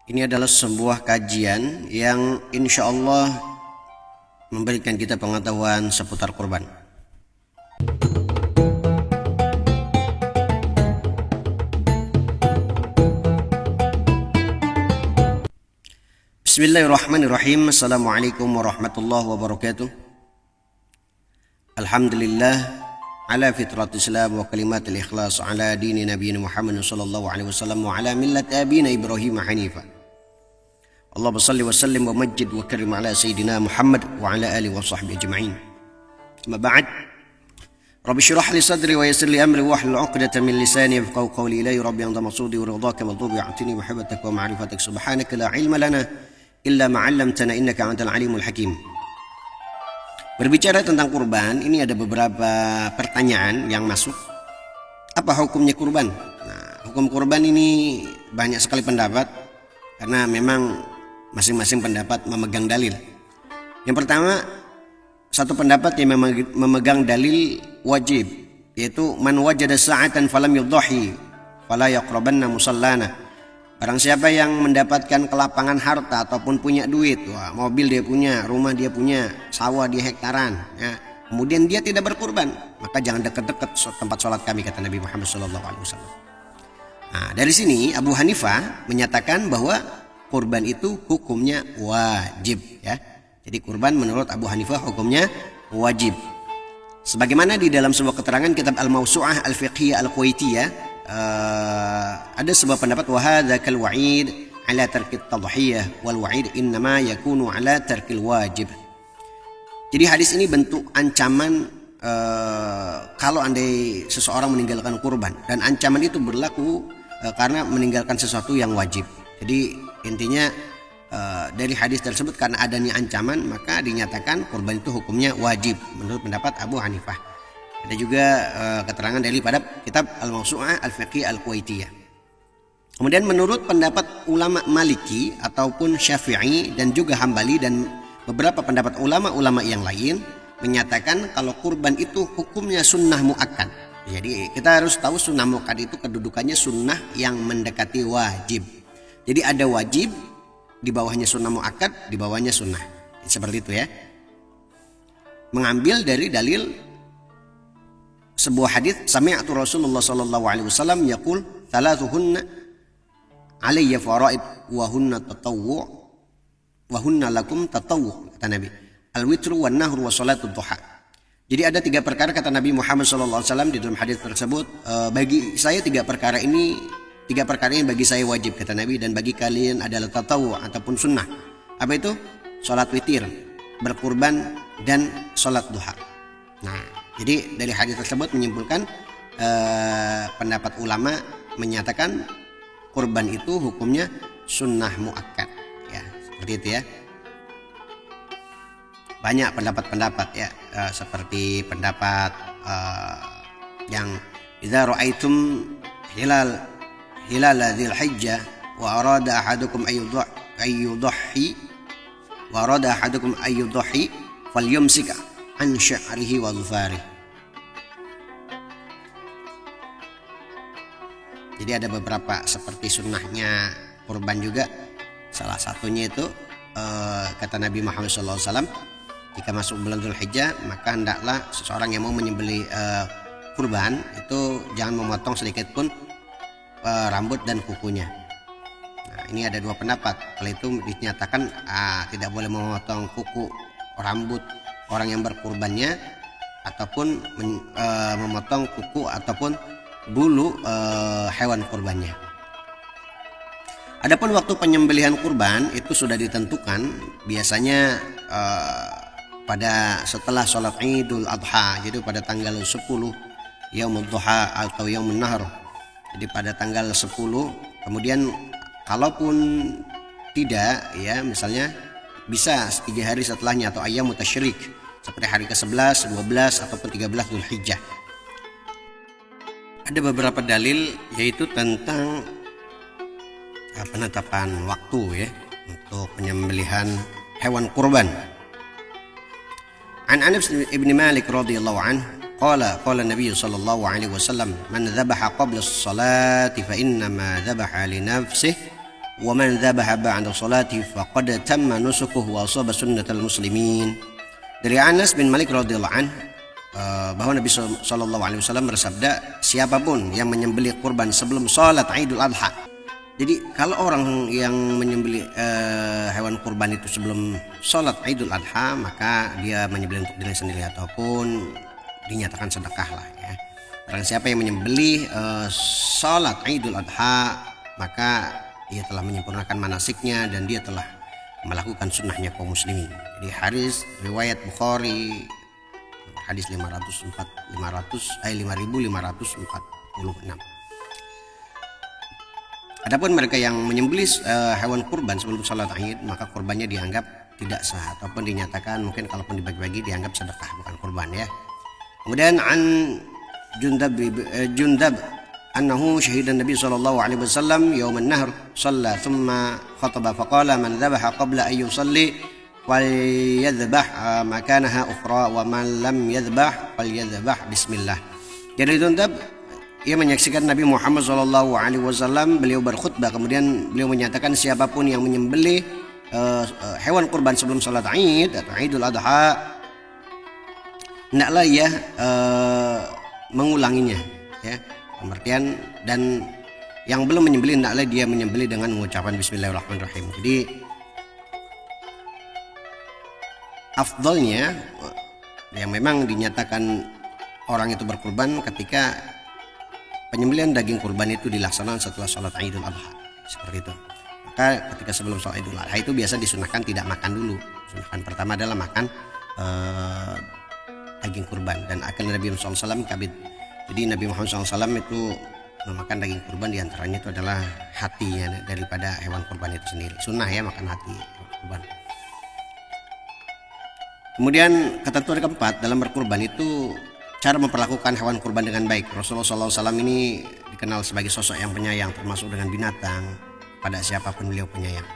Ini adalah sebuah kajian yang insya Allah memberikan kita pengetahuan seputar kurban. Bismillahirrahmanirrahim. Assalamualaikum warahmatullahi wabarakatuh. Alhamdulillah ala fitratil Islam wa kalimatil ikhlas ala dini nabiyina Muhammad sallallahu alaihi wasallam wa ala millati abina Ibrahim hanifa. Allahumma salli wa sallim wa majjid wa karim ala sayyidina Muhammad wa ala alihi wa sahbihi ajma'in. Amma ba'd. Rabbi shrah li sadri wa yassir li amri wa hlul 'uqdatam min lisani yafqahu qawli. Ilahi rabbi anta maqsudi wa ridhaka madhubi a'tini muhabbatak wa ma'rifatak subhanaka la ilma lana illa ma 'allamtana innaka antal alimul hakim. Berbicara tentang kurban, ini ada beberapa pertanyaan yang masuk. Apa hukumnya kurban? Nah, hukum kurban ini banyak sekali pendapat karena memang masing-masing pendapat memegang dalil. Yang pertama, satu pendapat yang memegang dalil wajib, yaitu man wajada sa'atan falam yudhahi fala yaqrabanna musallana. Barang siapa yang mendapatkan kelapangan harta ataupun punya duit, wah, mobil dia punya, rumah dia punya, sawah dia hektaran, ya, kemudian dia tidak berkurban, maka jangan dekat-dekat tempat sholat kami, kata Nabi Muhammad SAW. Nah, dari sini Abu Hanifah menyatakan bahwa kurban itu hukumnya wajib, ya. Jadi kurban menurut Abu Hanifah hukumnya wajib. Sebagaimana di dalam sebuah keterangan kitab Al-Mawsu'ah Al-Fiqhiyah Al-Kuwaitiyah, ada sebuah pendapat wa hadza kal wa'id ala tarkit tadhiyah wal wa'id innama yakunu ala tarkil wajib. Jadi hadis ini bentuk ancaman kalau andai seseorang meninggalkan kurban, dan ancaman itu berlaku karena meninggalkan sesuatu yang wajib. Jadi intinya dari hadis tersebut karena adanya ancaman maka dinyatakan kurban itu hukumnya wajib menurut pendapat Abu Hanifah. Ada juga keterangan dari pada kitab Al-Mawsu'ah Al-Fiqhiyah Al-Kuwaitiyah. Kemudian menurut pendapat ulama Maliki ataupun Syafi'i dan juga Hambali dan beberapa pendapat ulama-ulama yang lain menyatakan kalau kurban itu hukumnya sunnah muakkad. Jadi kita harus tahu sunnah muakkad itu kedudukannya sunnah yang mendekati wajib. Jadi ada wajib, di bawahnya sunnah muakkad, di bawahnya sunnah. Seperti itu, ya. Mengambil dari dalil sebuah hadis, sami'tu Rasulullah sallallahu alaihi wasallam yaqul thalathuhunna alayya faraid wa hunna tatawwu' wa hunna lakum tatawwu', kata Nabi. Al-witru wan nahru wa salatud duha. Jadi ada 3 perkara, kata Nabi Muhammad sallallahu alaihi wasallam di dalam hadis tersebut, bagi saya 3 perkara ini bagi saya wajib, kata Nabi, dan bagi kalian adalah tatawwu' ataupun sunnah. Apa itu? Salat witir, berkurban, dan salat duha. Nah, jadi dari hadis tersebut menyimpulkan pendapat ulama menyatakan kurban itu hukumnya sunnah muakkad, ya, seperti itu, ya. Banyak pendapat-pendapat, ya, seperti pendapat yang idza ra'aitum hilal dzil hijjah wa arada ahadukum ayyudhi falyumsik an sya'rihi wa dhufari. Jadi ada beberapa seperti sunnahnya kurban juga. Salah satunya itu kata Nabi Muhammad SAW, jika masuk bulan Dzulhijjah maka hendaklah seseorang yang mau menyembelih kurban itu jangan memotong sedikit pun rambut dan kukunya. Nah, ini ada 2 pendapat. Kalau itu dinyatakan tidak boleh memotong kuku, rambut orang yang berkurbannya ataupun memotong kuku ataupun bulu hewan kurbannya. Adapun waktu penyembelihan kurban itu sudah ditentukan biasanya pada setelah sholat Idul Adha, jadi pada tanggal 10 Yaumud Duha atau Yaumun Nahr. Jadi pada tanggal 10, kemudian kalaupun tidak, ya, misalnya bisa 3 hari setelahnya atau ayyam tasyrik seperti hari ke-11, 12 ataupun 13 Dzulhijjah. Ada beberapa dalil yaitu tentang penetapan waktu, ya, untuk penyembelihan hewan kurban. An Anas bin Malik radhiyallahu anhu qala Nabi sallallahu alaihi wasallam man dzabaha qabla as-salati fa inna ma dzabaha li nafsihi wa man dzabaha ba'da salati faqad tamma nusukuhu wa asaba sunnatal muslimin. Dari Anas bin Malik radhiyallahu anhu bahwa Nabi sallallahu alaihi wasallam bersabda, siapapun yang menyembelih kurban sebelum salat Idul Adha. Jadi kalau orang yang menyembelih hewan kurban itu sebelum salat Idul Adha, maka dia menyembelih untuk diri sendiri ataupun dinyatakan sedekah lah ya. Barang siapa yang menyembelih salat Idul Adha, maka ia telah menyempurnakan manasiknya dan dia telah melakukan sunnahnya kaum muslimin. Jadi hadis riwayat Bukhari, hadis 5546. Adapun mereka yang menyembelih hewan kurban sebelum salat Id, maka kurbannya dianggap tidak sah ataupun dinyatakan mungkin kalaupun dibagi-bagi dianggap sedekah bukan kurban ya. Kemudian an Jundab annahu syahidan Nabi sallallahu alaihi wasallam yauman nahr shalla thumma khataba faqala man dhabaha qabla an yusalli falyadhbah makanaha ukhra wa man lam yadhbah falyadhbah bismillah. Jadi Jundab ia menyaksikan Nabi Muhammad sallallahu alaihi wasallam, beliau berkhutbah kemudian beliau menyatakan siapapun yang menyembelih hewan kurban sebelum salat Id atau Idul Adha, hendaklah ia mengulanginya ya. Pengertian dan yang belum menyembelih hendaklah dia menyembelih dengan mengucapkan bismillahirrahmanirrahim. Jadi afdalnya yang memang dinyatakan orang itu berkurban ketika penyembelihan daging kurban itu dilaksanakan setelah sholat Idul Adha seperti itu. Maka ketika sebelum sholat Idul Adha itu biasa disunahkan tidak makan dulu. Sunahkan pertama adalah makan daging kurban dan akal Nabi Muhammad SAW kabid. Jadi Nabi Muhammad SAW itu memakan daging kurban, diantaranya itu adalah hatinya daripada hewan kurban itu sendiri. Sunnah ya makan hati hewan kurban. Kemudian ketentuan keempat dalam berkurban itu cara memperlakukan hewan kurban dengan baik. Rasulullah SAW ini dikenal sebagai sosok yang penyayang termasuk dengan binatang, pada siapapun beliau penyayang.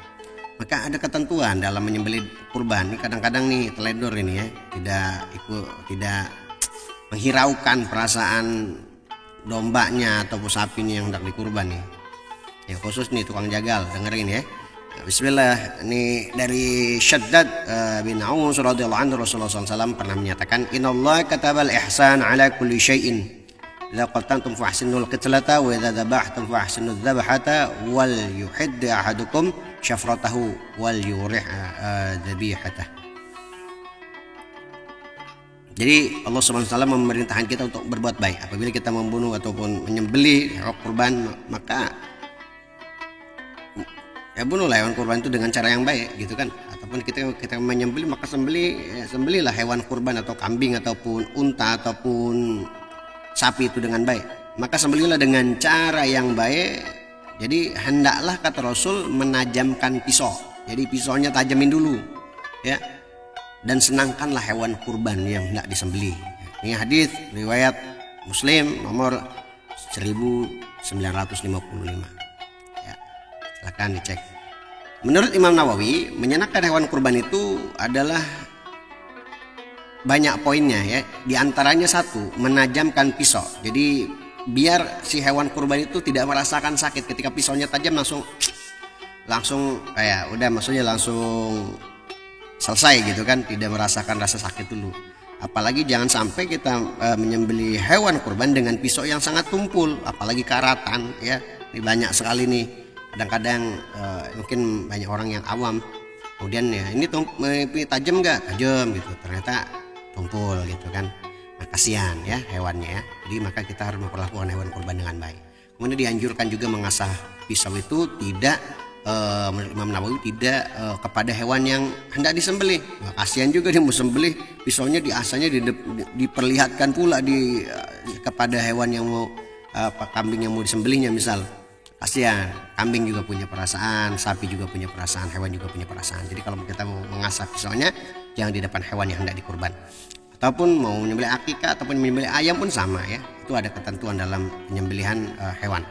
Maka ada ketentuan dalam menyembelih kurban. Ini kadang-kadang nih teledor ini ya, tidak menghiraukan perasaan dombanya ataupun sapinya yang hendak dikurban nih. Yang khusus nih tukang jagal, dengerin ya. Bismillah, ini dari Shaddad bin Aus radhiyallahu anhu, Rasulullah SAW pernah menyatakan, innallaha katabal ihsan ala kulli syai'in. Idza qataltum fahsinul qitlata wa idza dhabhtum fahsinudz dhabhata wal yuhidd ahadukum syafratahu wal yurih dhabihatahu. Jadi Allah SWT memerintahkan kita untuk berbuat baik. Apabila kita membunuh ataupun menyembelih hewan kurban, maka ya bunuhlah hewan kurban itu dengan cara yang baik gitu kan. Ataupun kita menyembelih, maka sembelihlah hewan kurban atau kambing ataupun unta ataupun sapi itu dengan baik. Maka sembelihlah dengan cara yang baik. Jadi hendaklah kata Rasul menajamkan pisau. Jadi pisaunya tajamin dulu ya. Dan senangkanlah hewan kurban yang hendak disembelih. Ini hadis riwayat Muslim nomor 1955. Ya, silakan dicek. Menurut Imam Nawawi, menyenangkan hewan kurban itu adalah banyak poinnya ya. Di antaranya satu, menajamkan pisau. Jadi biar si hewan kurban itu tidak merasakan sakit ketika pisaunya tajam, langsung kayak udah maksudnya langsung selesai gitu kan, tidak merasakan rasa sakit dulu. Apalagi jangan sampai kita menyembelih hewan kurban dengan pisau yang sangat tumpul, apalagi karatan ya. Ini banyak sekali nih. Kadang-kadang mungkin banyak orang yang awam. Kemudian ya ini tajam nggak? Tajam gitu. Ternyata tumpul gitu kan. Nah, kasihan ya hewannya ya. Jadi maka kita harus memperlakukan hewan kurban dengan baik. Kemudian dianjurkan juga mengasah pisau itu tidak menurut Imam Nawawi tidak kepada hewan yang hendak disembelih. Nah, kasihan juga dia mau sembelih, pisaunya diasahnya diperlihatkan pula kepada hewan yang mau kambing yang mau disembelihnya misal. Kasihan, kambing juga punya perasaan, sapi juga punya perasaan, hewan juga punya perasaan. Jadi kalau kita mau mengasah pisaunya jangan di depan hewan yang hendak dikurban. Ataupun mau menyembelih akikah ataupun menyembelih ayam pun sama ya. Itu ada ketentuan dalam penyembelihan hewan.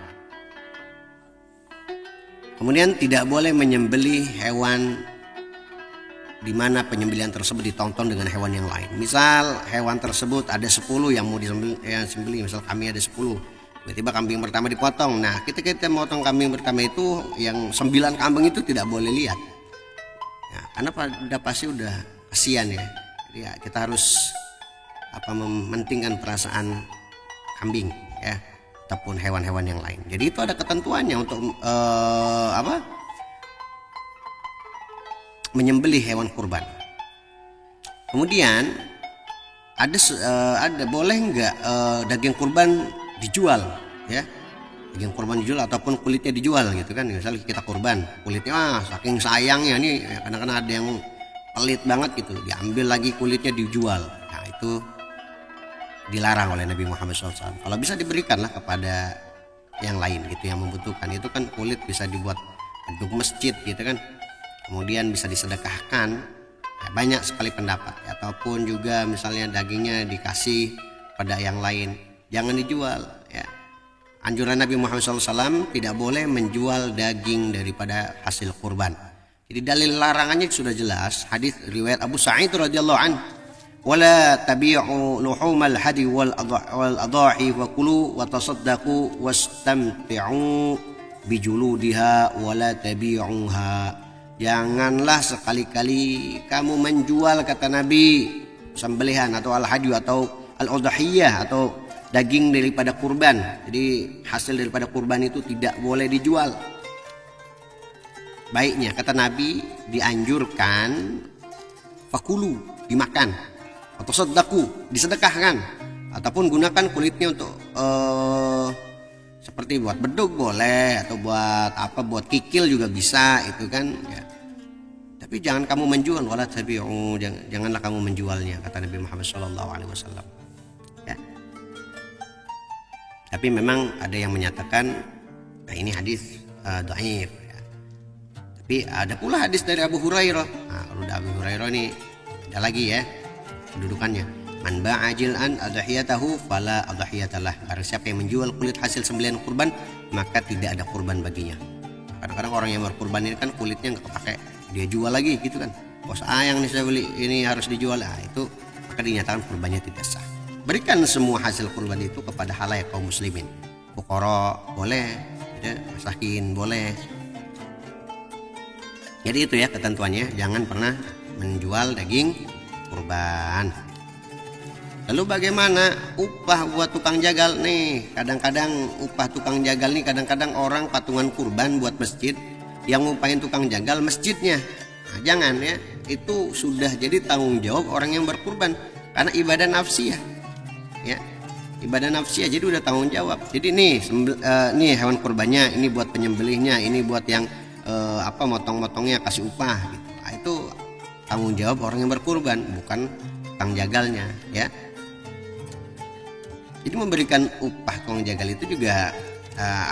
Kemudian tidak boleh menyembelih hewan di mana penyembelihan tersebut ditonton dengan hewan yang lain. Misal hewan tersebut ada 10 yang mau disembelih, misal kami ada 10. tiba-tiba kambing pertama dipotong. Nah, kita motong kambing pertama itu, yang 9 kambing itu tidak boleh lihat. Ya, karena pada pasti udah kasihan ya. Jadi ya, kita harus mementingkan perasaan kambing ya, ataupun hewan-hewan yang lain. Jadi itu ada ketentuannya untuk menyembelih hewan kurban. Kemudian ada boleh nggak daging kurban dijual ya, daging kurban dijual ataupun kulitnya dijual gitu kan. Misalnya kita kurban kulitnya saking sayangnya nih, kadang-kadang ada yang pelit banget gitu, diambil lagi kulitnya dijual. Nah itu dilarang oleh Nabi Muhammad SAW. Kalau bisa diberikanlah kepada yang lain gitu, yang membutuhkan. Itu kan kulit bisa dibuat untuk masjid gitu kan, kemudian bisa disedekahkan. Ya, banyak sekali pendapat. Ataupun juga misalnya dagingnya dikasih pada yang lain, jangan dijual ya. Anjuran Nabi Muhammad SAW tidak boleh menjual daging daripada hasil kurban. Jadi dalil larangannya sudah jelas, hadis riwayat Abu Sa'id radhiyallahu anhu, wala tabi'u luhumal hadi wal adha'i wa kulu wa tasaddaqu wastamti'u bijuludiha wala tabi'uha. Janganlah sekali-kali kamu menjual, kata Nabi, sembelihan atau al-hadi atau al-udhiyah atau daging daripada kurban. Jadi hasil daripada kurban itu tidak boleh dijual. Baiknya, kata Nabi, dianjurkan fakulu, dimakan, atau sedekah, disedekahkan, ataupun gunakan kulitnya untuk seperti buat bedug boleh, atau buat kikil juga bisa itu kan ya. Tapi jangan kamu menjual, wala tabi'u, janganlah kamu menjualnya, kata Nabi Muhammad SAW ya. Tapi memang ada yang menyatakan nah ini hadis dhaif ya. Tapi ada pula hadis dari Abu Hurairah. Nah, kalau udah Abu Hurairah ini ada lagi ya kedudukannya. Man ba'a jil'an adhiyatahu fala adhiyatalah. Barang siapa yang menjual kulit hasil sembelihan kurban, maka tidak ada kurban baginya. Kadang-kadang orang yang berkurban ini kan kulitnya nggak kepake, dia jual lagi gitu kan. Oh sayang nih saya beli, ini harus dijual. Nah, itu maka dinyatakan kurbannya tidak sah. Berikan semua hasil kurban itu kepada halayak kaum muslimin. Fuqara boleh, ya, masakin boleh. Jadi itu ya ketentuannya, jangan pernah menjual daging kurban. Lalu bagaimana upah buat tukang jagal nih? Kadang-kadang upah tukang jagal nih, kadang-kadang orang patungan kurban buat masjid, yang ngupahin tukang jagal masjidnya. Nah, jangan ya, itu sudah jadi tanggung jawab orang yang berkurban, karena ibadah nafsiyah ya, ibadah nafsiyah, jadi udah tanggung jawab. Jadi nih hewan kurbannya, ini buat penyembelihnya, ini buat yang motong-motongnya kasih upah gitu. Nah, itu tanggung jawab orang yang berkurban, bukan tukang jagalnya ya. Jadi memberikan upah tukang jagal itu juga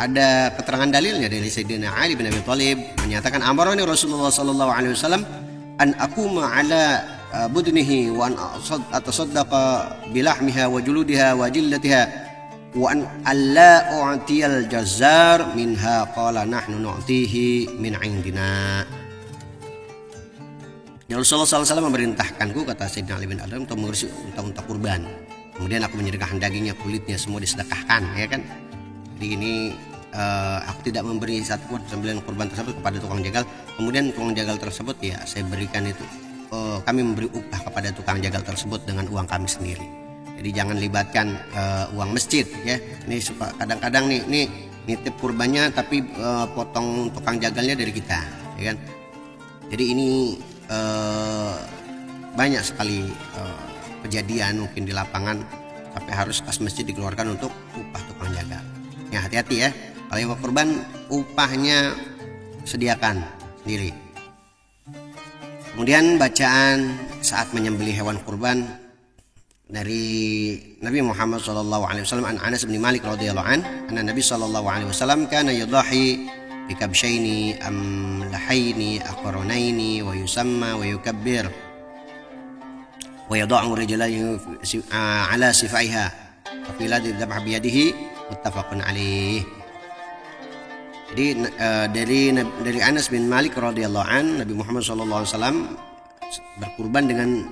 ada keterangan dalilnya dari Sayyidina Ali bin Abi Thalib, menyatakan amarani Rasulullah sallallahu alaihi wasallam an aquma ala budnihi wa an atasaddaqa bilahmiha wa juludiha wa jillatiha wa an alla u'tiyal jazzar minha qala nahnu nu'tihi min 'indina. Ya Rasulullah sallallahu alaihi wasallam memerintahkanku, kata Sayyidina Ali bin Abi Thalib, untuk mengurus unta-unta kurban. Kemudian aku menyedekahkan dagingnya, kulitnya semua disedekahkan ya kan. Jadi ini aku tidak memberi satupun sembelihan kurban tersebut kepada tukang jagal. Kemudian tukang jagal tersebut ya saya berikan itu, kami memberi upah kepada tukang jagal tersebut dengan uang kami sendiri. Jadi jangan libatkan uang masjid ya. Ini kadang-kadang nih nitip kurbannya tapi potong tukang jagalnya dari kita ya kan. Jadi ini banyak sekali kejadian mungkin di lapangan sampai harus kas masjid dikeluarkan untuk upah tukang jagal. Ya hati-hati ya, kalau yang mau kurban upahnya sediakan sendiri. Kemudian bacaan saat menyembelih hewan kurban dari Nabi Muhammad SAW an Anas bin Malik radhiyallahu an, anna Nabi SAW kana yudahi bi kabshaini amlahaini aqranaini wa yusamma wa yukabbir wa yada'u rijalahu ala sifaiha wa fi ladhi dhabha bi yadihi muttafaqun alaih. Jadi dari Anas bin Malik radhiyallahu an, Nabi Muhammad SAW berkurban dengan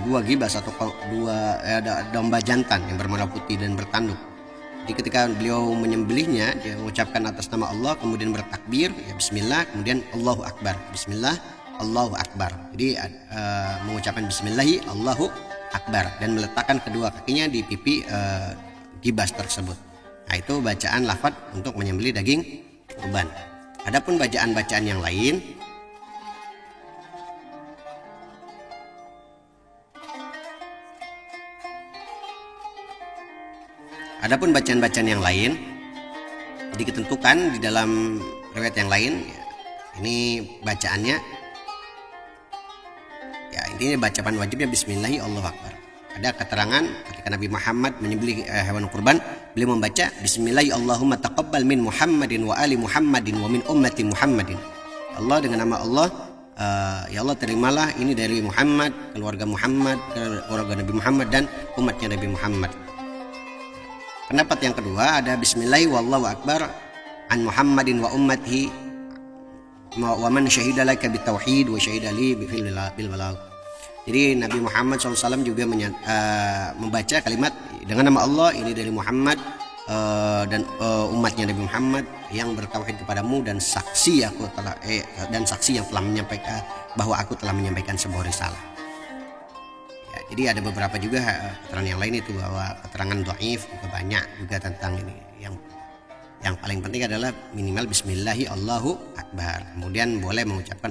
dua gibas atau dua domba jantan yang berwarna putih dan bertanduk. Jadi ketika beliau menyembelihnya, dia mengucapkan atas nama Allah, kemudian bertakbir, ya Bismillah, kemudian Allahu Akbar, Bismillah, Allahu Akbar. Jadi mengucapkan Bismillahi, Allahu Akbar, dan meletakkan kedua kakinya di pipi gibas tersebut. Nah, itu bacaan lafaz untuk menyembelih daging kurban. Adapun bacaan-bacaan yang lain, jadi ditentukan di dalam riwayat yang lain. Ini bacaannya, ya intinya bacaan wajibnya Bismillahi Allahu Akbar. Ada keterangan ketika Nabi Muhammad menyembelih hewan kurban, beliau membaca Bismillahi Allahumma taqabbal min Muhammadin wa ali Muhammadin wa min ummati Muhammadin. Allah, dengan nama Allah, ya Allah terimalah ini dari Muhammad, keluarga Muhammad, keluarga Nabi Muhammad, dan umatnya Nabi Muhammad. Pendapat yang kedua ada Bismillahi wallahu akbar an Muhammadin wa ummatihi wa man syahida laka bitauhid wa syahida li bil balagh. Jadi Nabi Muhammad SAW juga membaca kalimat dengan nama Allah, ini dari Muhammad dan umatnya Nabi Muhammad yang bertauhid kepadamu, dan saksi yang telah menyampaikan bahwa aku telah menyampaikan sebuah risalah. Ya, jadi ada beberapa juga keterangan yang lain itu, bahwa keterangan dhaif juga banyak juga tentang ini. Yang paling penting adalah minimal Bismillahi Allahu Akbar. Kemudian boleh mengucapkan